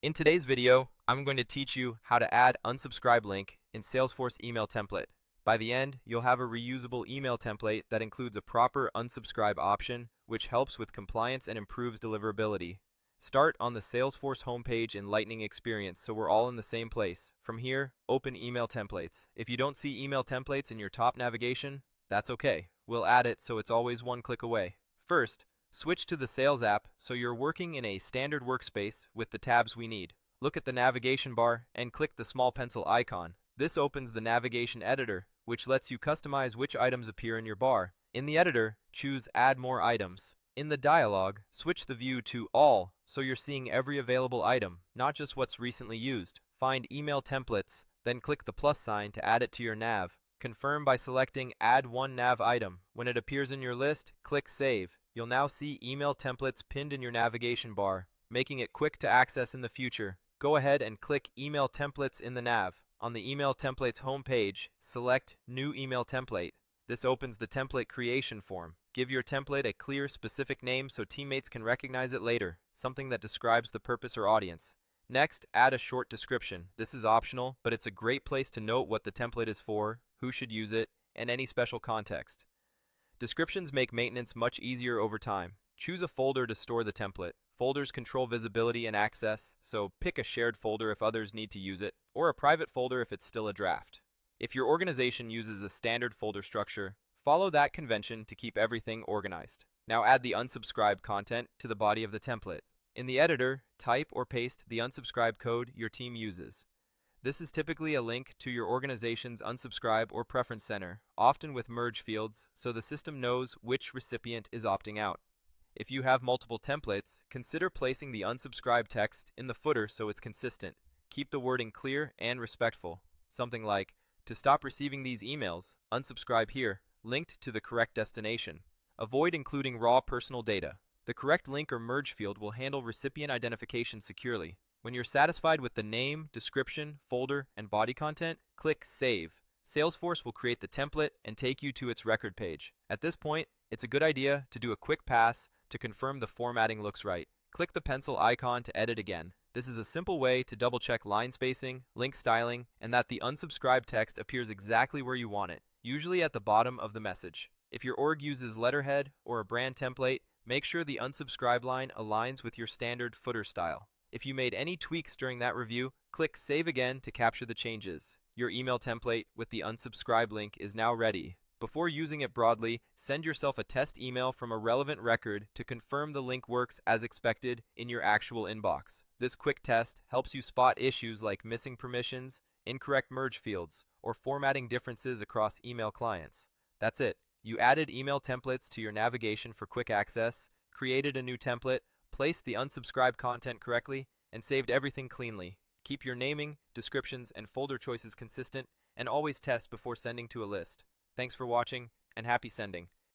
In today's video, I'm going to teach you how to add unsubscribe link in Salesforce email template. By the end, you'll have a reusable email template that includes a proper unsubscribe option, which helps with compliance and improves deliverability. Start on the Salesforce homepage in Lightning Experience so we're all in the same place. From here, open email templates. If you don't see email templates in your top navigation, that's okay. We'll add it so it's always one click away. First, switch to the Sales app so you're working in a standard workspace with the tabs we need. Look at the navigation bar and click the small pencil icon. This opens the navigation editor, which lets you customize which items appear in your bar. In the editor, choose Add More Items. In the dialog, switch the view to All so you're seeing every available item, not just what's recently used. Find Email Templates, then click the plus sign to add it to your nav. Confirm by selecting Add One Nav Item. When it appears in your list, click Save. You'll now see email templates pinned in your navigation bar, making it quick to access in the future. Go ahead and click Email Templates in the nav. On the Email Templates homepage, select New Email Template. This opens the template creation form. Give your template a clear, specific name so teammates can recognize it later, something that describes the purpose or audience. Next, add a short description. This is optional, but it's a great place to note what the template is for, who should use it, and any special context. Descriptions make maintenance much easier over time. Choose a folder to store the template. Folders control visibility and access, so pick a shared folder if others need to use it, or a private folder if it's still a draft. If your organization uses a standard folder structure, follow that convention to keep everything organized. Now add the unsubscribe content to the body of the template. In the editor, type or paste the unsubscribe code your team uses. This is typically a link to your organization's unsubscribe or preference center, often with merge fields, so the system knows which recipient is opting out. If you have multiple templates, consider placing the unsubscribe text in the footer so it's consistent. Keep the wording clear and respectful. Something like, to stop receiving these emails, unsubscribe here, linked to the correct destination. Avoid including raw personal data. The correct link or merge field will handle recipient identification securely. When you're satisfied with the name, description, folder, and body content, click Save. Salesforce will create the template and take you to its record page. At this point, it's a good idea to do a quick pass to confirm the formatting looks right. Click the pencil icon to edit again. This is a simple way to double-check line spacing, link styling, and that the unsubscribed text appears exactly where you want it, usually at the bottom of the message. If your org uses letterhead or a brand template, make sure the unsubscribe line aligns with your standard footer style. If you made any tweaks during that review, click Save again to capture the changes. Your email template with the unsubscribe link is now ready. Before using it broadly, send yourself a test email from a relevant record to confirm the link works as expected in your actual inbox. This quick test helps you spot issues like missing permissions, incorrect merge fields, or formatting differences across email clients. That's it. You added email templates to your navigation for quick access, created a new template, placed the unsubscribed content correctly, and saved everything cleanly. Keep your naming, descriptions, and folder choices consistent, and always test before sending to a list. Thanks for watching, and happy sending.